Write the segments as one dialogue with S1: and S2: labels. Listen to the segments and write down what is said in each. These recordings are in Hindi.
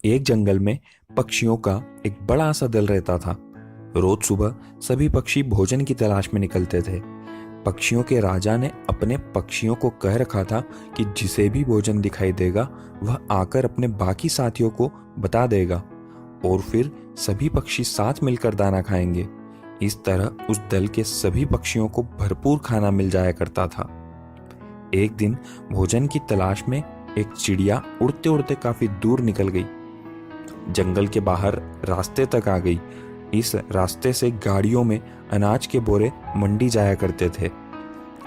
S1: एक जंगल में पक्षियों का एक बड़ा सा दल रहता था। रोज सुबह सभी पक्षी भोजन की तलाश में निकलते थे। पक्षियों के राजा ने अपने पक्षियों को कह रखा था कि जिसे भी भोजन दिखाई देगा वह आकर अपने बाकी साथियों को बता देगा और फिर सभी पक्षी साथ मिलकर दाना खाएंगे। इस तरह उस दल के सभी पक्षियों को भरपूर खाना मिल जाया करता था। एक दिन भोजन की तलाश में एक चिड़िया उड़ते उड़ते काफी दूर निकल गई। जंगल के बाहर रास्ते तक आ गई। इस रास्ते से गाड़ियों में अनाज के बोरे मंडी जाया करते थे।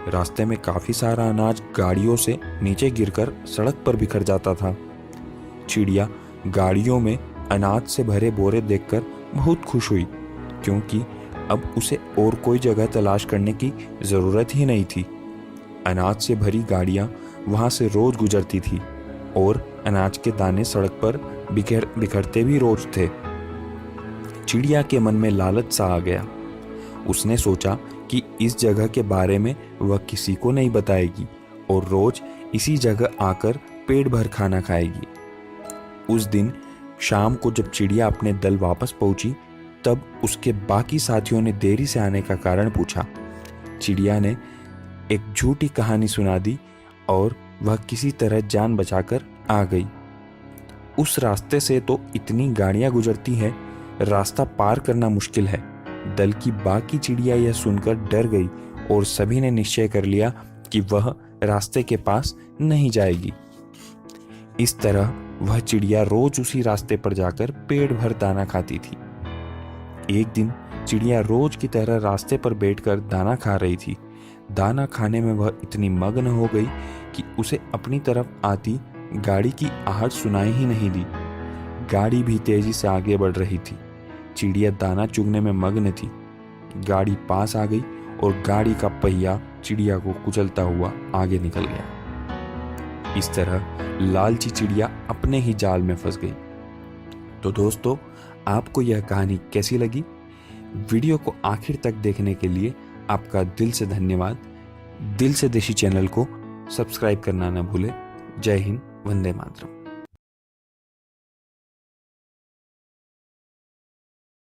S1: रास्ते में काफी सारा अनाज गाड़ियों से नीचे गिरकर सड़क पर बिखर जाता था। चिड़िया गाड़ियों में अनाज से भरे बोरे देखकर बहुत खुश हुई, क्योंकि अब उसे और कोई जगह तलाश करने की जरूरत ही नहीं थी। अनाज से भरी गाड़ियां वहां से रोज गुजरती थी और अनाज के दाने सड़क पर बिखरते भी रोज थे। चिड़िया के मन में लालच सा आ गया। उसने सोचा कि इस जगह के बारे में वह किसी को नहीं बताएगी और रोज इसी जगह आकर पेट भर खाना खाएगी। उस दिन शाम को जब चिड़िया अपने दल वापस पहुंची, तब उसके बाकी साथियों ने देरी से आने का कारण पूछा। चिड़िया ने एक झूठी कहानी सुना दी और वह किसी तरह जान बचाकर आ गई। उस रास्ते से तो इतनी गाड़ियां गुजरती हैं, रास्ता पार करना मुश्किल है। दल की बाकी चिड़िया यह सुनकर डर गई और सभी ने निश्चय कर लिया कि वह रास्ते के पास नहीं जाएगी। इस तरह वह चिड़िया रोज उसी रास्ते पर जाकर पेट भर दाना खाती थी। एक दिन चिड़िया रोज की तरह रास्ते पर बैठकर दाना खा रही थी। दाना खाने में वह इतनी मग्न हो गई कि उसे अपनी तरफ आती गाड़ी की आहट सुनाई ही नहीं दी। गाड़ी भी तेजी से आगे बढ़ रही थी। चिड़िया दाना चुगने में मग्न थी। गाड़ी पास आ गई और गाड़ी का पहिया चिड़िया को कुचलता हुआ आगे निकल गया। इस तरह लालची चिड़िया अपने ही जाल में फंस गई। तो दोस्तों, आपको यह कहानी कैसी लगी? वीडियो को आखिर तक देखने के लिए आपका दिल से धन्यवाद। दिल से देशी चैनल को सब्सक्राइब करना न भूलें। जय हिंद, वंदे मातरम।